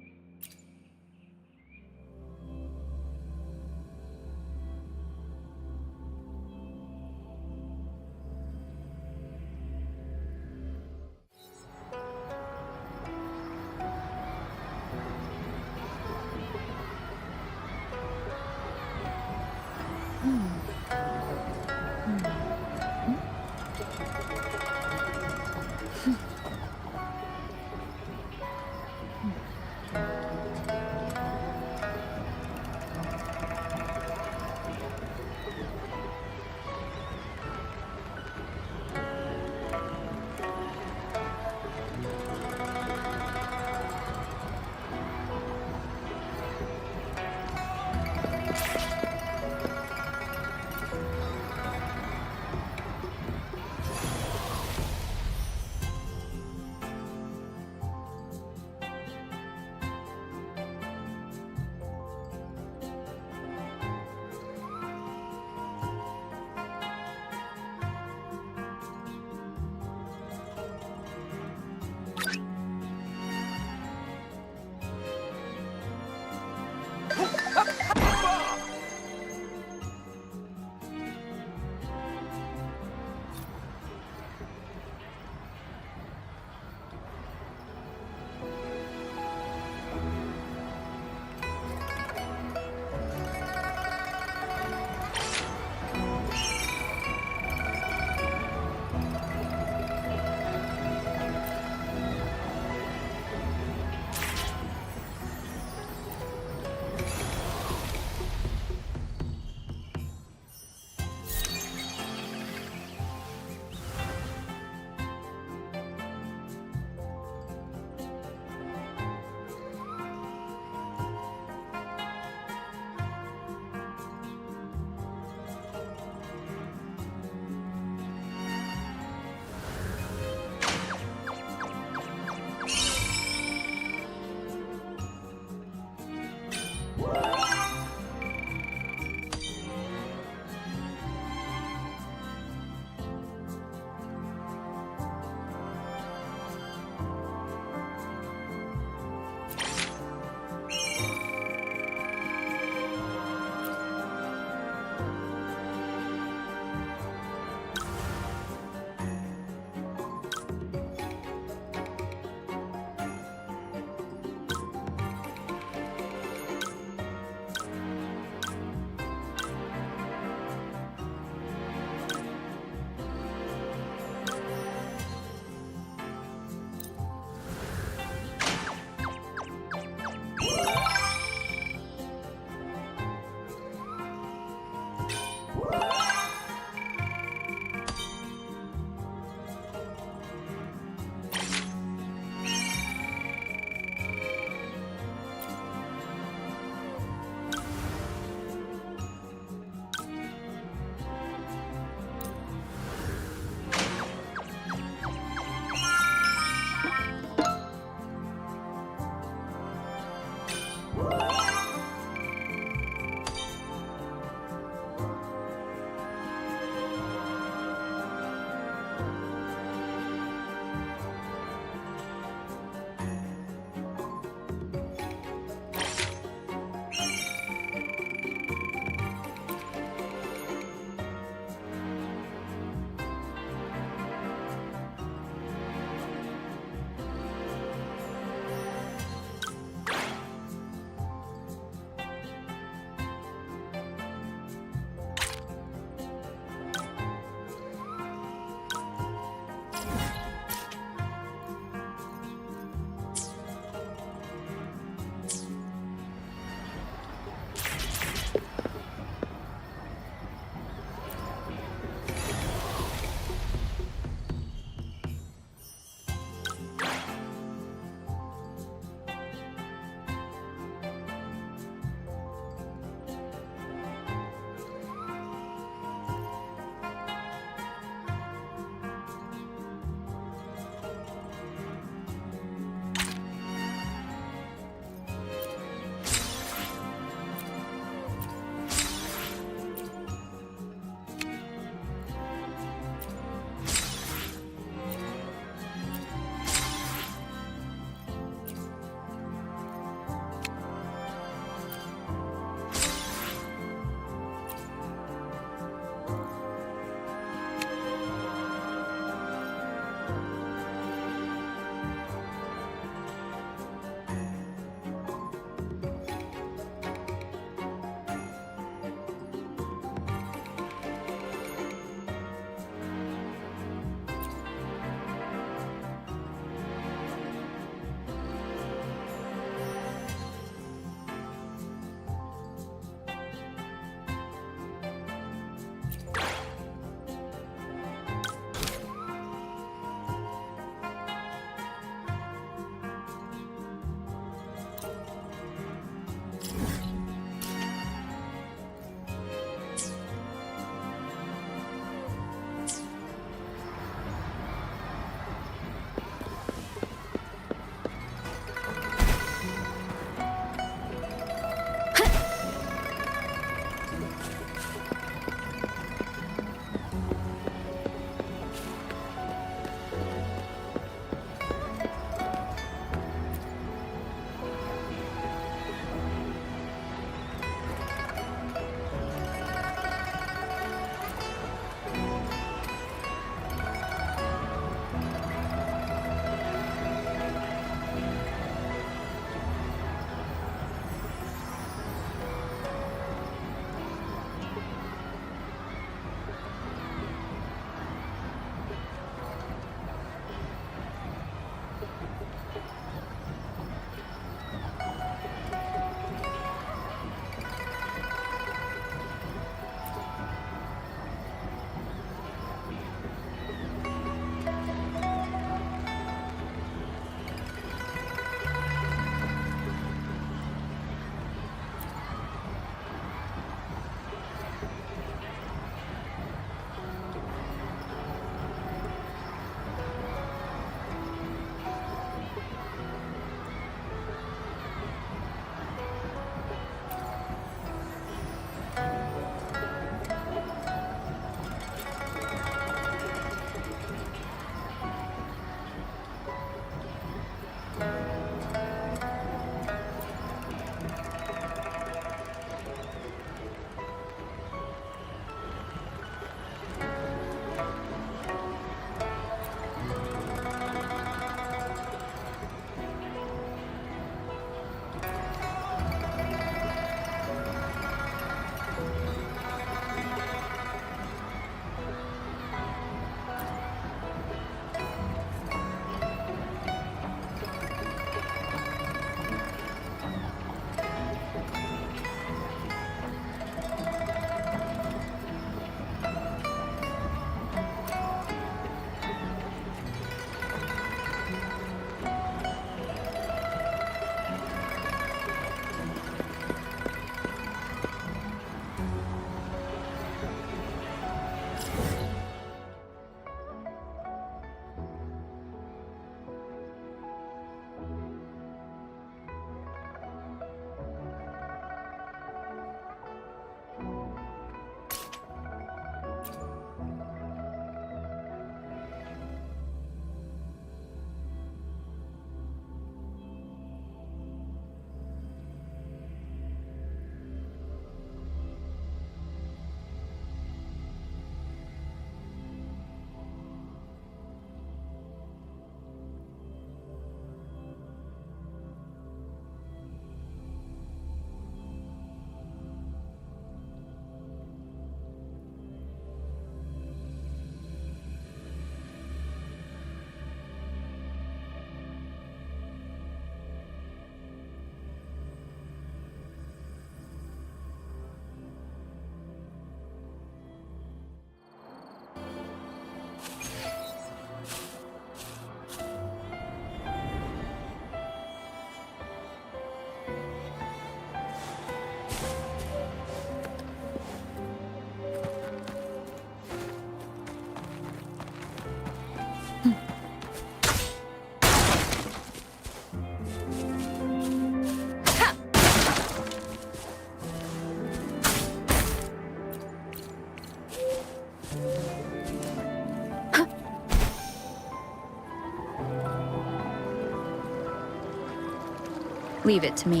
Leave it to me.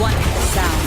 Wonderful sound.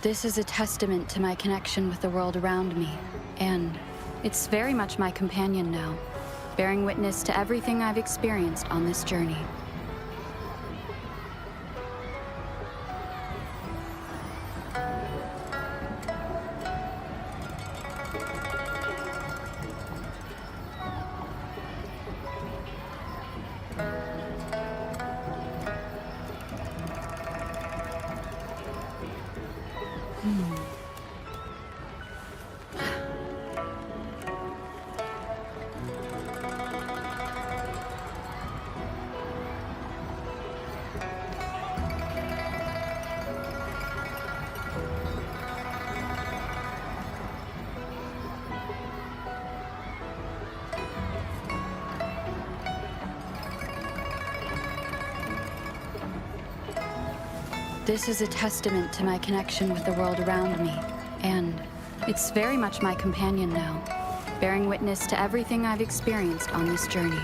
This is a testament to my connection with the world around me, and it's very much my companion now, bearing witness to everything I've experienced on this journey. This is a testament to my connection with the world around me, and it's very much my companion now, bearing witness to everything I've experienced on this journey.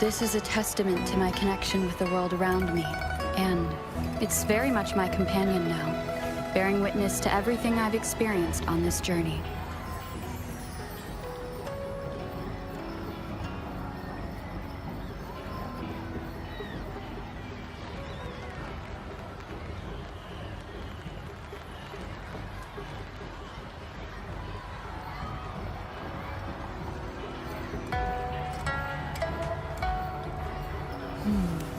This is a testament to my connection with the world around me, and it's very much my companion now, bearing witness to everything I've experienced on this journey.
Hmm.